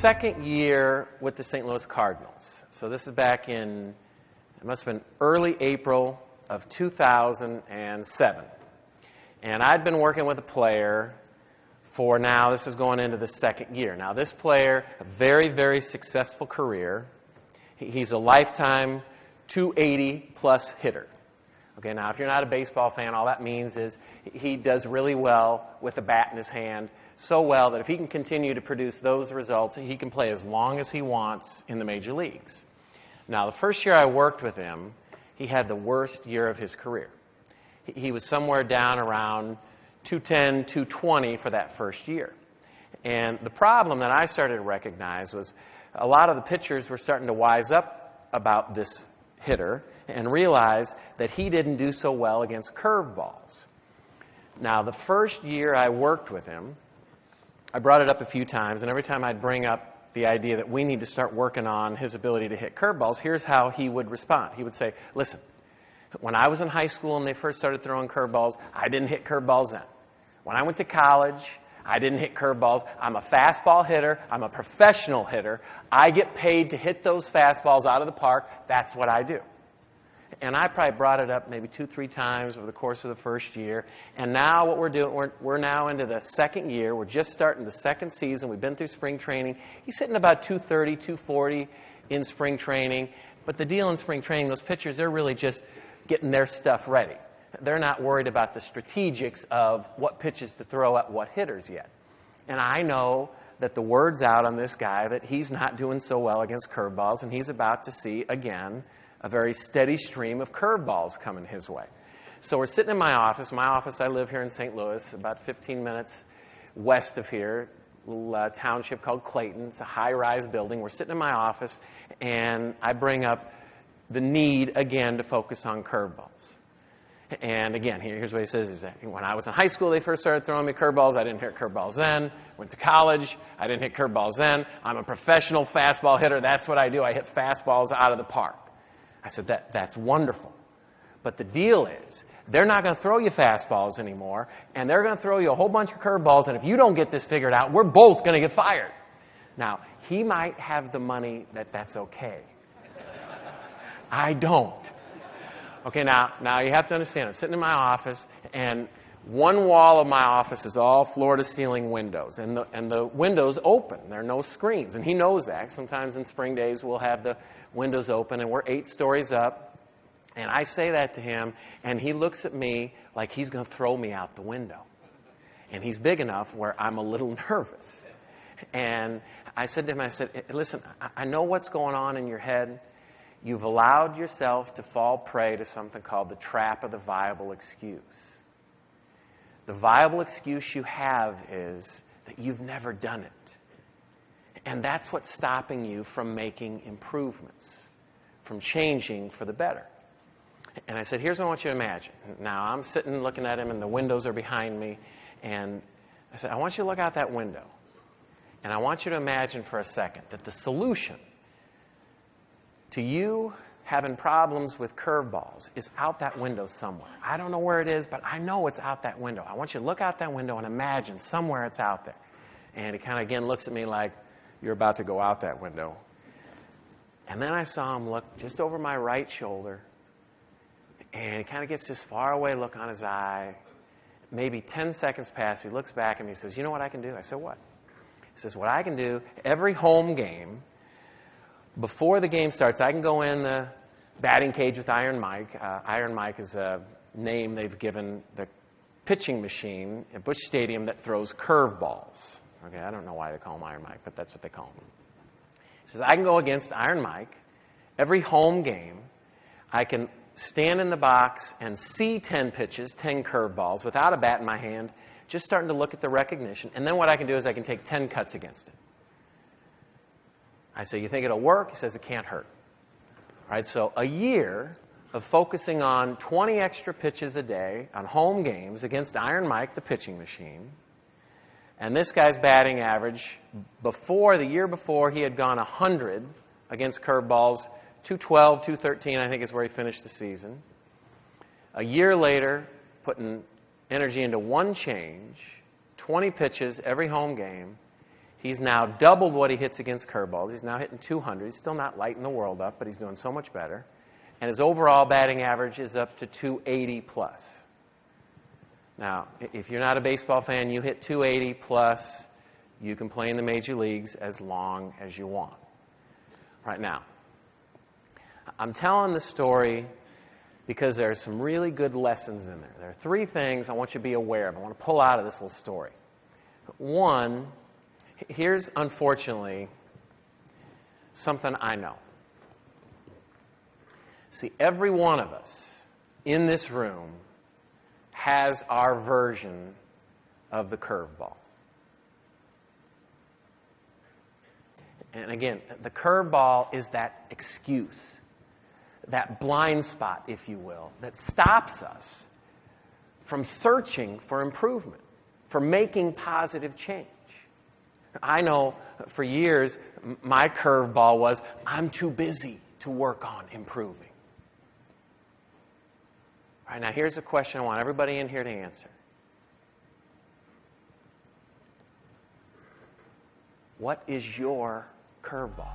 second year with the St. Louis Cardinals. So this is back in, it must have been early April of 2007. And I'd been working with a player for now, this is going into the second year. Now this player, a very, very successful career. He's a lifetime 280-plus hitter. Okay, now if you're not a baseball fan, all that means is he does really well with the bat in his hand, so well that if he can continue to produce those results, he can play as long as he wants in the major leagues. Now, the first year I worked with him, he had the worst year of his career. He was somewhere down around 210, 220 for that first year. And the problem that I started to recognize was a lot of the pitchers were starting to wise up about this hitter and realize that he didn't do so well against curveballs. Now, the first year I worked with him, I brought it up a few times, and every time I'd bring up the idea that we need to start working on his ability to hit curveballs, here's how he would respond. He would say, listen, when I was in high school and they first started throwing curveballs, I didn't hit curveballs then. When I went to college, I didn't hit curveballs. I'm a fastball hitter. I'm a professional hitter. I get paid to hit those fastballs out of the park. That's what I do. And I probably brought it up maybe 2-3 times over the course of the first year. And now what we're doing, we're now into the second year. We're just starting the second season. We've been through spring training. He's sitting about 230, 240 in spring training. But the deal in spring training, those pitchers, they're really just getting their stuff ready. They're not worried about the strategics of what pitches to throw at what hitters yet. And I know that the word's out on this guy that he's not doing so well against curveballs, and he's about to see, again, a very steady stream of curveballs coming his way. So we're sitting in my office. My office, I live here in St. Louis, about 15 minutes west of here, a little township called Clayton. It's a high-rise building. We're sitting in my office, and I bring up the need, again, to focus on curveballs. And again, here's what he says, is that when I was in high school, they first started throwing me curveballs. I didn't hit curveballs then. Went to college. I didn't hit curveballs then. I'm a professional fastball hitter. That's what I do. I hit fastballs out of the park. I said, that's wonderful. But the deal is, they're not going to throw you fastballs anymore, and they're going to throw you a whole bunch of curveballs, and if you don't get this figured out, we're both going to get fired. Now, he might have the money that's okay. I don't. Okay, now you have to understand, I'm sitting in my office, and one wall of my office is all floor-to-ceiling windows, and the windows open. There are no screens, and he knows that. Sometimes in spring days, we'll have the windows open, and we're 8 stories up, and I say that to him, and he looks at me like he's going to throw me out the window. And he's big enough where I'm a little nervous. And I said to him, I said, listen, I know what's going on in your head. You've allowed yourself to fall prey to something called the trap of the viable excuse. The viable excuse you have is that you've never done it. And that's what's stopping you from making improvements, from changing for the better. And I said, here's what I want you to imagine. Now, I'm sitting looking at him, and the windows are behind me. And I said, I want you to look out that window. And I want you to imagine for a second that the solution to you having problems with curveballs is out that window somewhere. I don't know where it is, but I know it's out that window. I want you to look out that window and imagine somewhere it's out there. And he kind of, again, looks at me like, you're about to go out that window. And then I saw him look just over my right shoulder, and he kind of gets this faraway look on his eye. Maybe 10 seconds pass. He looks back at me and says, you know what I can do? I said, what? He says, what I can do, every home game, before the game starts, I can go in the batting cage with Iron Mike. Iron Mike is a name they've given the pitching machine at Busch Stadium that throws curveballs. Okay, I don't know why they call him Iron Mike, but that's what they call him. He says, I can go against Iron Mike every home game. I can stand in the box and see 10 pitches, 10 curveballs without a bat in my hand, just starting to look at the recognition. And then what I can do is I can take 10 cuts against it. I say, you think it'll work? He says, it can't hurt. All right, so a year of focusing on 20 extra pitches a day on home games against Iron Mike, the pitching machine. And this guy's batting average, the year before, he had gone 100 against curveballs, 212, 213, I think is where he finished the season. A year later, putting energy into one change, 20 pitches every home game, He's now doubled what he hits against curveballs. He's now hitting 200. He's still not lighting the world up, but he's doing so much better. And his overall batting average is up to 280 plus. Now, if you're not a baseball fan, you hit 280 plus, you can play in the major leagues as long as you want. Right now, I'm telling the story because there's some really good lessons in there. There are three things I want you to be aware of. I want to pull out of this little story. One, here's, unfortunately, something I know. See, every one of us in this room has our version of the curveball. And again, the curveball is that excuse, that blind spot, if you will, that stops us from searching for improvement, for making positive change. I know for years my curveball was, I'm too busy to work on improving. All right, now here's a question I want everybody in here to answer. What is your curveball?